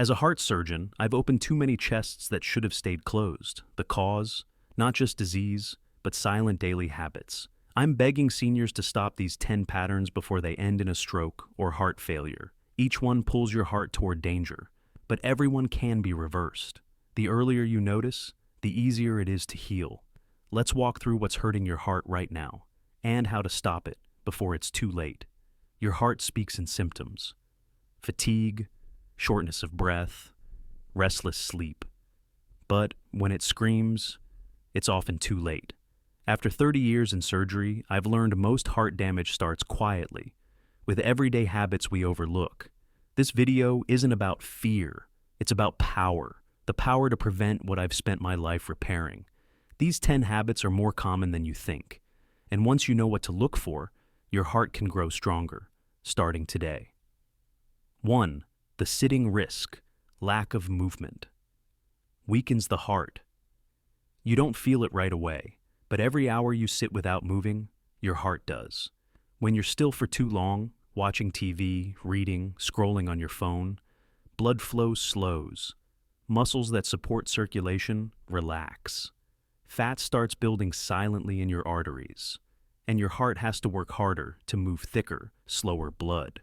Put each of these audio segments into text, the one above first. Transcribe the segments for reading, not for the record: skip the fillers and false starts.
As a heart surgeon, I've opened too many chests that should have stayed closed. The cause? Not just disease, but silent daily habits. I'm begging seniors to stop these 10 patterns before they end in a stroke or heart failure. Each one pulls your heart toward danger, but everyone can be reversed. The earlier you notice, the easier it is to heal. Let's walk through what's hurting your heart right now, and how to stop it before it's too late. Your heart speaks in symptoms: fatigue, shortness of breath, restless sleep. But when it screams, it's often too late. After 30 years in surgery, I've learned most heart damage starts quietly, with everyday habits we overlook. This video isn't about fear, it's about power. The power to prevent what I've spent my life repairing. These 10 habits are more common than you think. And once you know what to look for, your heart can grow stronger, starting today. 1. The sitting risk, lack of movement. Weakens the heart. You don't feel it right away, but every hour you sit without moving, your heart does. When you're still for too long, watching TV, reading, scrolling on your phone, blood flow slows. Muscles that support circulation relax. Fat starts building silently in your arteries, and your heart has to work harder to move thicker, slower blood.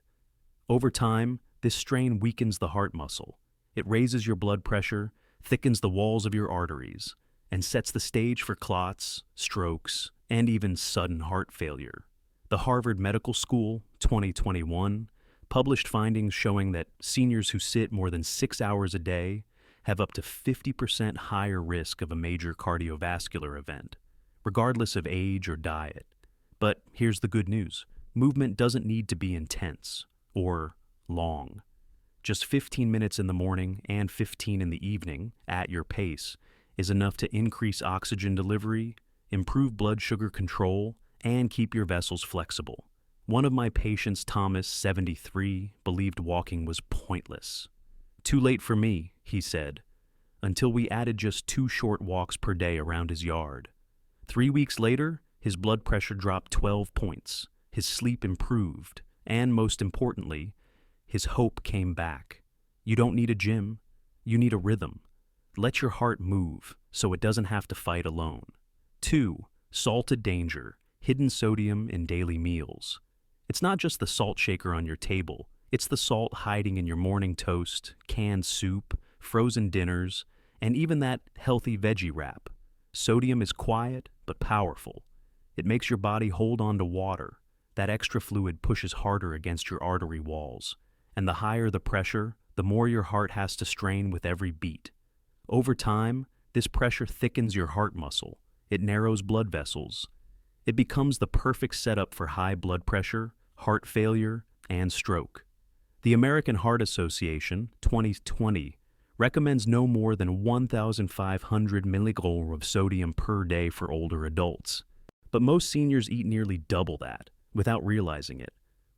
Over time, this strain weakens the heart muscle. It raises your blood pressure, thickens the walls of your arteries, and sets the stage for clots, strokes, and even sudden heart failure. The Harvard Medical School, 2021, published findings showing that seniors who sit more than 6 hours a day have up to 50% higher risk of a major cardiovascular event, regardless of age or diet. But here's the good news. Movement doesn't need to be intense or long. Just 15 minutes in the morning and 15 in the evening at your pace is enough to increase oxygen delivery, improve blood sugar control, and keep your vessels flexible. One of my patients, Thomas, 73, believed walking was pointless. "Too late for me," he said, until we added just 2 short walks per day around his yard. 3 weeks later, his blood pressure dropped 12 points, his sleep improved, and most importantly, his hope came back. You don't need a gym, you need a rhythm. Let your heart move so it doesn't have to fight alone. 2. Salted danger, hidden sodium in daily meals. It's not just the salt shaker on your table. It's the salt hiding in your morning toast, canned soup, frozen dinners, and even that healthy veggie wrap. Sodium is quiet but powerful. It makes your body hold on to water. That extra fluid pushes harder against your artery walls. And the higher the pressure, the more your heart has to strain with every beat. Over time, this pressure thickens your heart muscle. It narrows blood vessels. It becomes the perfect setup for high blood pressure, heart failure, and stroke. The American Heart Association, 2020, recommends no more than 1,500 milligrams of sodium per day for older adults. But most seniors eat nearly double that, without realizing it.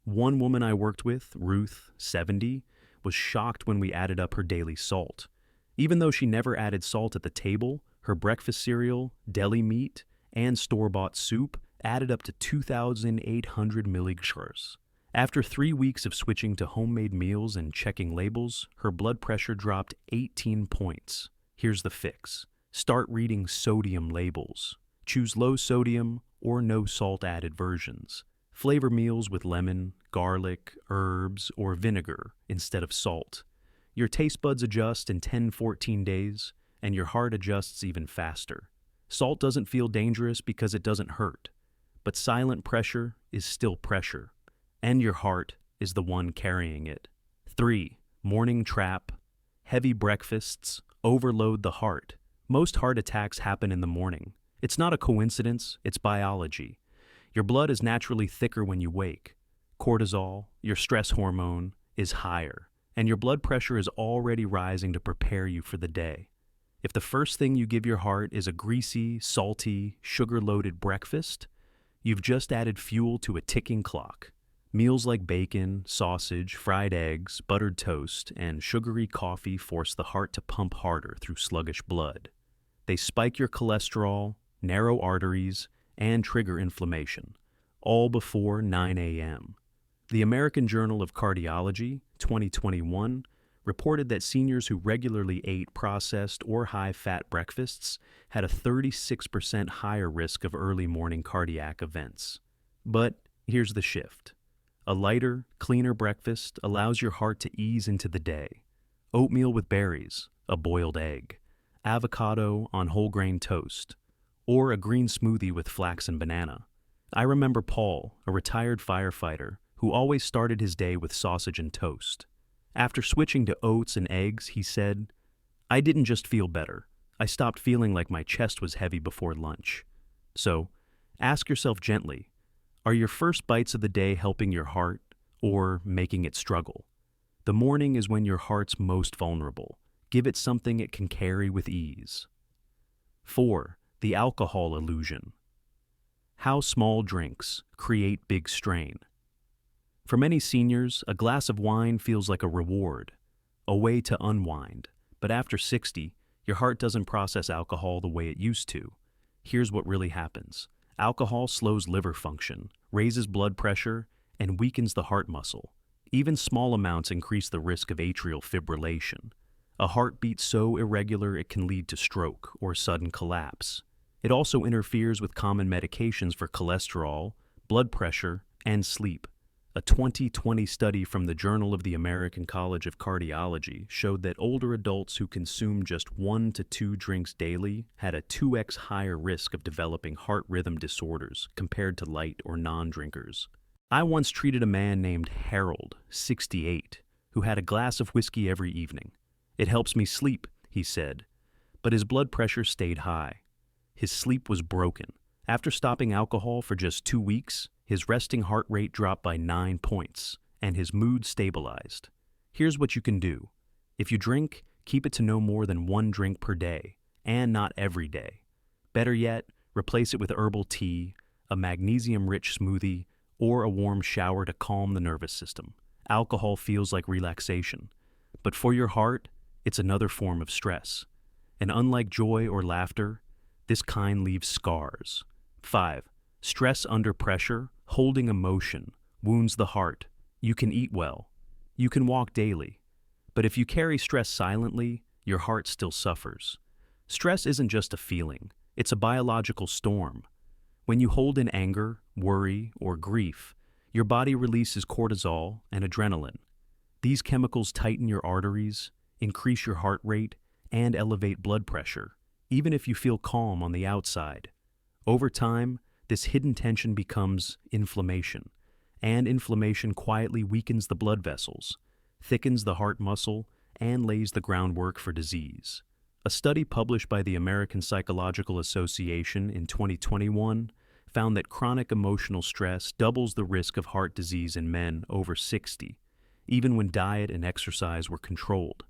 One woman I worked with, Ruth, 70, was shocked when we added up her daily salt. Even though she never added salt at the table, her breakfast cereal, deli meat, and store-bought soup added up to 2,800 milligrams. After 3 weeks of switching to homemade meals and checking labels, her blood pressure dropped 18 points. Here's the fix. Start reading sodium labels. Choose low sodium or no salt added versions. Flavor meals with lemon, garlic, herbs, or vinegar instead of salt. Your taste buds adjust in 10-14 days, and your heart adjusts even faster. Salt doesn't feel dangerous because it doesn't hurt, but silent pressure is still pressure. And your heart is the one carrying it. 3. Morning trap. Heavy breakfasts overload the heart. Most heart attacks happen in the morning. It's not a coincidence, it's biology. Your blood is naturally thicker when you wake. Cortisol, your stress hormone, is higher, and your blood pressure is already rising to prepare you for the day. If the first thing you give your heart is a greasy, salty, sugar-loaded breakfast, you've just added fuel to a ticking clock. Meals like bacon, sausage, fried eggs, buttered toast, and sugary coffee force the heart to pump harder through sluggish blood. They spike your cholesterol, narrow arteries, and trigger inflammation, all before 9 a.m. The American Journal of Cardiology, 2021, reported that seniors who regularly ate processed or high-fat breakfasts had a 36% higher risk of early morning cardiac events. But here's the shift. A lighter, cleaner breakfast allows your heart to ease into the day. Oatmeal with berries, a boiled egg, avocado on whole grain toast, or a green smoothie with flax and banana. I remember Paul, a retired firefighter, who always started his day with sausage and toast. After switching to oats and eggs, he said, "I didn't just feel better. I stopped feeling like my chest was heavy before lunch." So, ask yourself gently, are your first bites of the day helping your heart or making it struggle? The morning is when your heart's most vulnerable. Give it something it can carry with ease. 4. The alcohol illusion. How small drinks create big strain. For many seniors, a glass of wine feels like a reward, a way to unwind. But after 60, your heart doesn't process alcohol the way it used to. Here's what really happens. Alcohol slows liver function, raises blood pressure, and weakens the heart muscle. Even small amounts increase the risk of atrial fibrillation, a heartbeat so irregular it can lead to stroke or sudden collapse. It also interferes with common medications for cholesterol, blood pressure, and sleep. A 2020 study from the Journal of the American College of Cardiology showed that older adults who consumed just 1 to 2 drinks daily had a 2x higher risk of developing heart rhythm disorders compared to light or non-drinkers. I once treated a man named Harold, 68, who had a glass of whiskey every evening. "It helps me sleep," he said, but his blood pressure stayed high. His sleep was broken. After stopping alcohol for just 2 weeks, his resting heart rate dropped by 9 points, and his mood stabilized. Here's what you can do. If you drink, keep it to no more than 1 drink per day, and not every day. Better yet, replace it with herbal tea, a magnesium-rich smoothie, or a warm shower to calm the nervous system. Alcohol feels like relaxation, but for your heart, it's another form of stress. And unlike joy or laughter, this kind leaves scars. 5. Stress under pressure, holding emotion, wounds the heart. You can eat well. You can walk daily. But if you carry stress silently, your heart still suffers. Stress isn't just a feeling, it's a biological storm. When you hold in anger, worry, or grief, your body releases cortisol and adrenaline. These chemicals tighten your arteries, increase your heart rate, and elevate blood pressure, even if you feel calm on the outside. Over time, this hidden tension becomes inflammation, and inflammation quietly weakens the blood vessels, thickens the heart muscle, and lays the groundwork for disease. A study published by the American Psychological Association in 2021 found that chronic emotional stress doubles the risk of heart disease in men over 60, even when diet and exercise were controlled.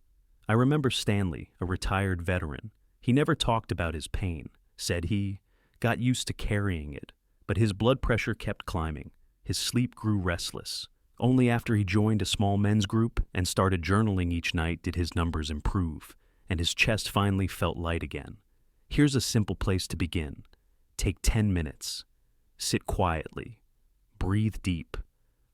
I remember Stanley, a retired veteran. He never talked about his pain, said he got used to carrying it, but his blood pressure kept climbing. His sleep grew restless. Only after he joined a small men's group and started journaling each night did his numbers improve, and his chest finally felt light again. Here's a simple place to begin. Take 10 minutes. Sit quietly. Breathe deep.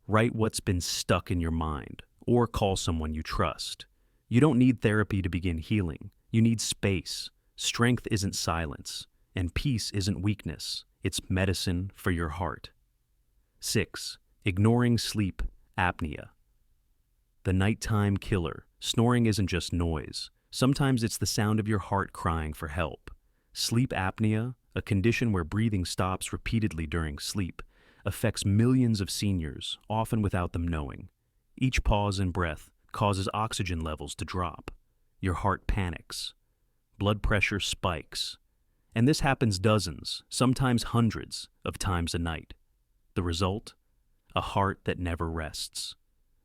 Write what's been stuck in your mind, or call someone you trust. You don't need therapy to begin healing. You need space. Strength isn't silence, and peace isn't weakness. It's medicine for your heart. 6. Ignoring sleep, apnea. The nighttime killer. Snoring isn't just noise. Sometimes it's the sound of your heart crying for help. Sleep apnea, a condition where breathing stops repeatedly during sleep, affects millions of seniors, often without them knowing. Each pause in breath causes oxygen levels to drop. Your heart panics. Blood pressure spikes. And this happens dozens, sometimes hundreds, of times a night. The result? A heart that never rests.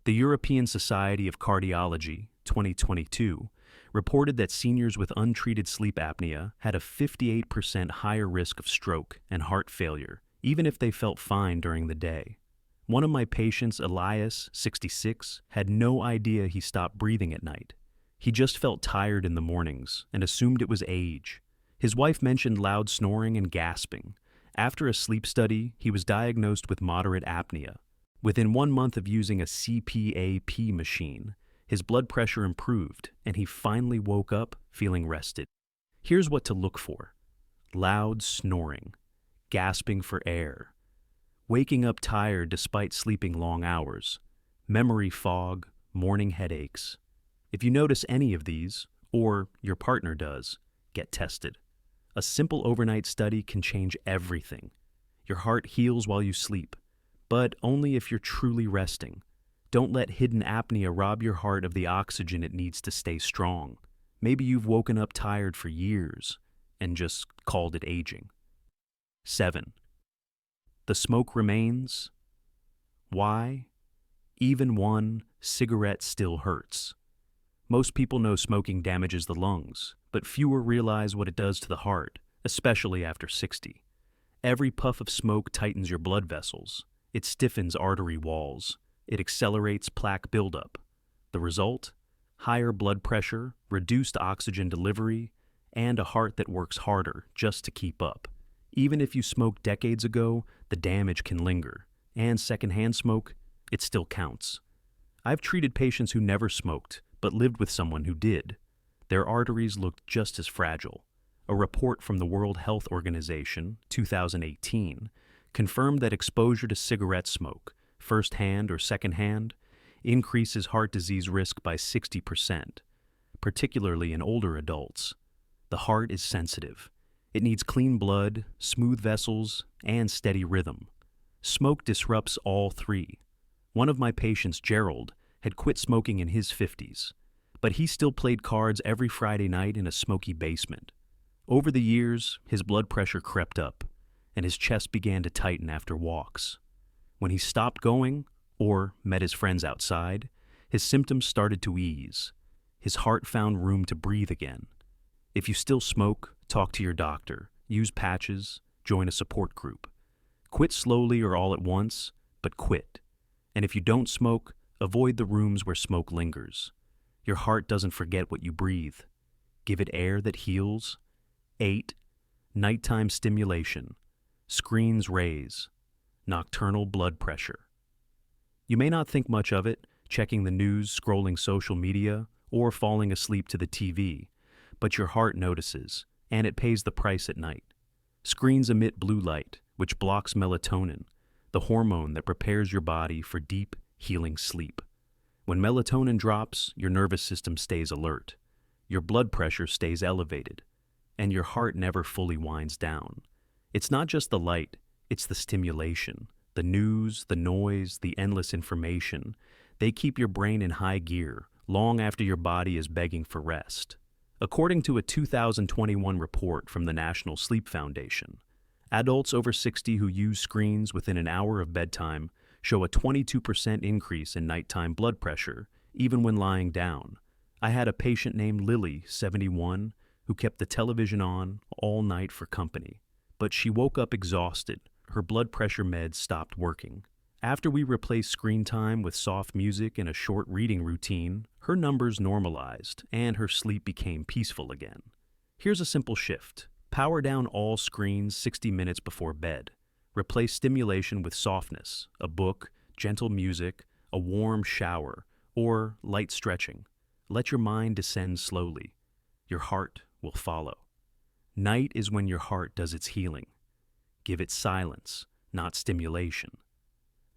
The European Society of Cardiology, 2022, reported that seniors with untreated sleep apnea had a 58% higher risk of stroke and heart failure, even if they felt fine during the day. One of my patients, Elias, 66, had no idea he stopped breathing at night. He just felt tired in the mornings and assumed it was age. His wife mentioned loud snoring and gasping. After a sleep study, he was diagnosed with moderate apnea. Within 1 month of using a CPAP machine, His blood pressure improved, and he finally woke up feeling rested. Here's what to look for: loud snoring, gasping for air, waking up tired despite sleeping long hours, memory fog, morning headaches. If you notice any of these, or your partner does, get tested. A simple overnight study can change everything. Your heart heals while you sleep, but only if you're truly resting. Don't let hidden apnea rob your heart of the oxygen it needs to stay strong. Maybe you've woken up tired for years and just called it aging. 7. The smoke remains. Why? Even one cigarette still hurts. Most people know smoking damages the lungs, but fewer realize what it does to the heart, especially after 60. Every puff of smoke tightens your blood vessels. It stiffens artery walls. It accelerates plaque buildup. The result? Higher blood pressure, reduced oxygen delivery, and a heart that works harder just to keep up. Even if you smoked decades ago, the damage can linger. And secondhand smoke, it still counts. I've treated patients who never smoked, but lived with someone who did. Their arteries looked just as fragile. A report from the World Health Organization, 2018, confirmed that exposure to cigarette smoke, first-hand or second-hand, increases heart disease risk by 60%, particularly in older adults. The heart is sensitive. It needs clean blood, smooth vessels, and steady rhythm. Smoke disrupts all three. One of my patients, Gerald, had quit smoking in his 50s, but he still played cards every Friday night in a smoky basement. Over the years, his blood pressure crept up, and his chest began to tighten after walks. When he stopped going, or met his friends outside, his symptoms started to ease. His heart found room to breathe again. If you still smoke, talk to your doctor, use patches, join a support group. Quit slowly or all at once, but quit. And if you don't smoke, avoid the rooms where smoke lingers. Your heart doesn't forget what you breathe. Give it air that heals. 8. Nighttime stimulation. Screens raise. Nocturnal blood pressure. You may not think much of it, checking the news, scrolling social media, or falling asleep to the TV, but your heart notices, and it pays the price at night. Screens emit blue light, which blocks melatonin, the hormone that prepares your body for deep, healing sleep. When melatonin drops, your nervous system stays alert, your blood pressure stays elevated, and your heart never fully winds down. It's not just the light, it's the stimulation, the news, the noise, the endless information. They keep your brain in high gear long after your body is begging for rest. According to a 2021 report from the National Sleep Foundation, adults over 60 who use screens within an hour of bedtime show a 22% increase in nighttime blood pressure, even when lying down. I had a patient named Lily, 71, who kept the television on all night for company. But she woke up exhausted. Her blood pressure meds stopped working. After we replaced screen time with soft music and a short reading routine, her numbers normalized and her sleep became peaceful again. Here's a simple shift. Power down all screens 60 minutes before bed. Replace stimulation with softness, a book, gentle music, a warm shower, or light stretching. Let your mind descend slowly. Your heart will follow. Night is when your heart does its healing. Give it silence, not stimulation.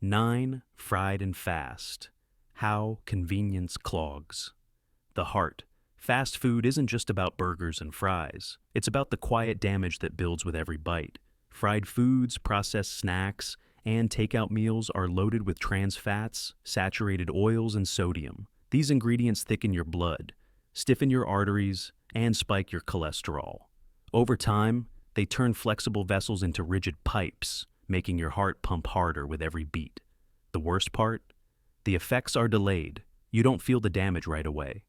9. Fried and fast. How convenience clogs. The heart. Fast food isn't just about burgers and fries. It's about the quiet damage that builds with every bite. Fried foods, processed snacks, and takeout meals are loaded with trans fats, saturated oils, and sodium. These ingredients thicken your blood, stiffen your arteries, and spike your cholesterol. Over time, they turn flexible vessels into rigid pipes, making your heart pump harder with every beat. The worst part? The effects are delayed. You don't feel the damage right away.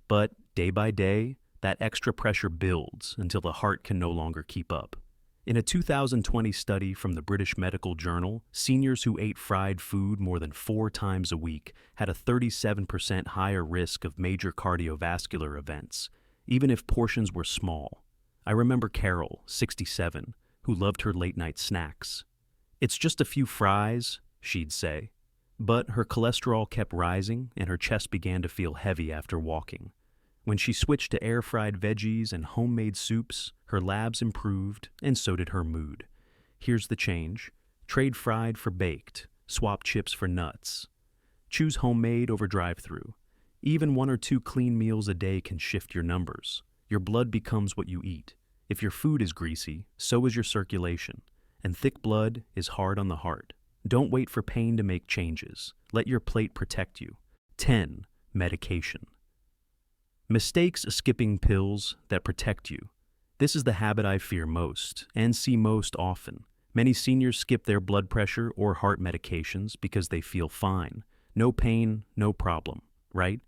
But day by day, that extra pressure builds until the heart can no longer keep up. In a 2020 study from the British Medical Journal, seniors who ate fried food more than 4 times a week had a 37% higher risk of major cardiovascular events, even if portions were small. I remember Carol, 67, who loved her late-night snacks. "It's just a few fries," she'd say, But her cholesterol kept rising and her chest began to feel heavy after walking. When she switched to air-fried veggies and homemade soups, her labs improved and so did her mood. Here's the change. Trade fried for baked. Swap chips for nuts. Choose homemade over drive-through. Even 1 or 2 clean meals a day can shift your numbers. Your blood becomes what you eat. If your food is greasy, so is your circulation. And thick blood is hard on the heart. Don't wait for pain to make changes. Let your plate protect you. 10. Medication. Mistakes skipping pills that protect you. This is the habit I fear most and see most often. Many seniors skip their blood pressure or heart medications because they feel fine. No pain, no problem, right?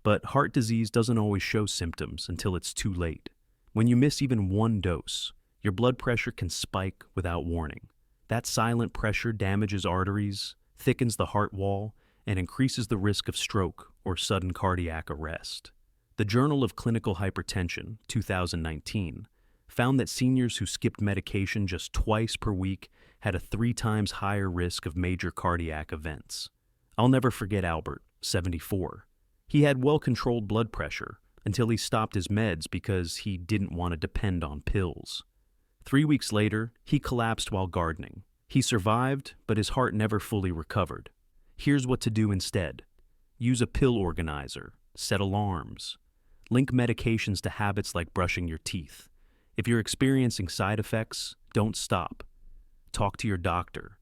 But heart disease doesn't always show symptoms until it's too late. When you miss even 1 dose, your blood pressure can spike without warning. That silent pressure damages arteries, thickens the heart wall, and increases the risk of stroke or sudden cardiac arrest. The Journal of Clinical Hypertension, 2019, found that seniors who skipped medication just twice per week had a 3 times higher risk of major cardiac events. I'll never forget Albert, 74. He had well-controlled blood pressure until he stopped his meds because he didn't want to depend on pills. 3 weeks later, he collapsed while gardening. He survived, but his heart never fully recovered. Here's what to do instead. Use a pill organizer. Set alarms. Link medications to habits like brushing your teeth. If you're experiencing side effects, don't stop. Talk to your doctor.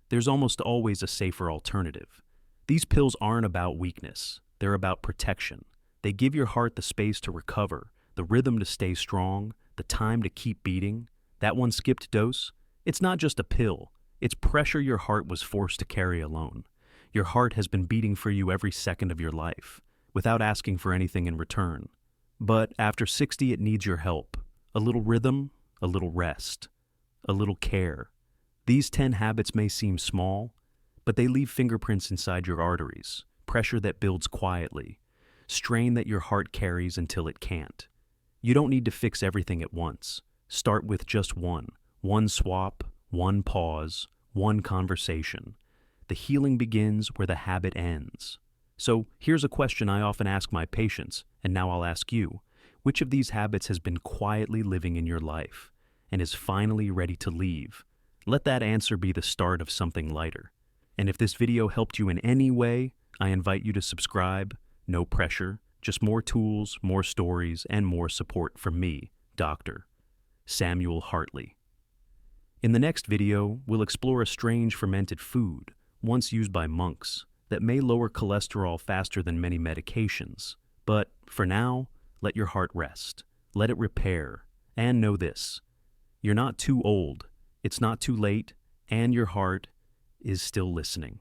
There's almost always a safer alternative. These pills aren't about weakness. They're about protection. They give your heart the space to recover, the rhythm to stay strong, the time to keep beating. That 1 skipped dose, it's not just a pill. It's pressure your heart was forced to carry alone. Your heart has been beating for you every second of your life, without asking for anything in return. But after 60, it needs your help. A little rhythm, a little rest, a little care. These 10 habits may seem small, but they leave fingerprints inside your arteries, pressure that builds quietly, strain that your heart carries until it can't. You don't need to fix everything at once. Start with just one swap, 1 pause, 1 conversation. The healing begins where the habit ends. So here's a question I often ask my patients, and now I'll ask you. Which of these habits has been quietly living in your life and is finally ready to leave? Let that answer be the start of something lighter. And if this video helped you in any way, I invite you to subscribe. No pressure, just more tools, more stories, and more support from me, Dr. Samuel Hartley. In the next video, we'll explore a strange fermented food, once used by monks, that may lower cholesterol faster than many medications. But for now, let your heart rest. Let it repair. And know this: you're not too old, it's not too late, and your heart is still listening.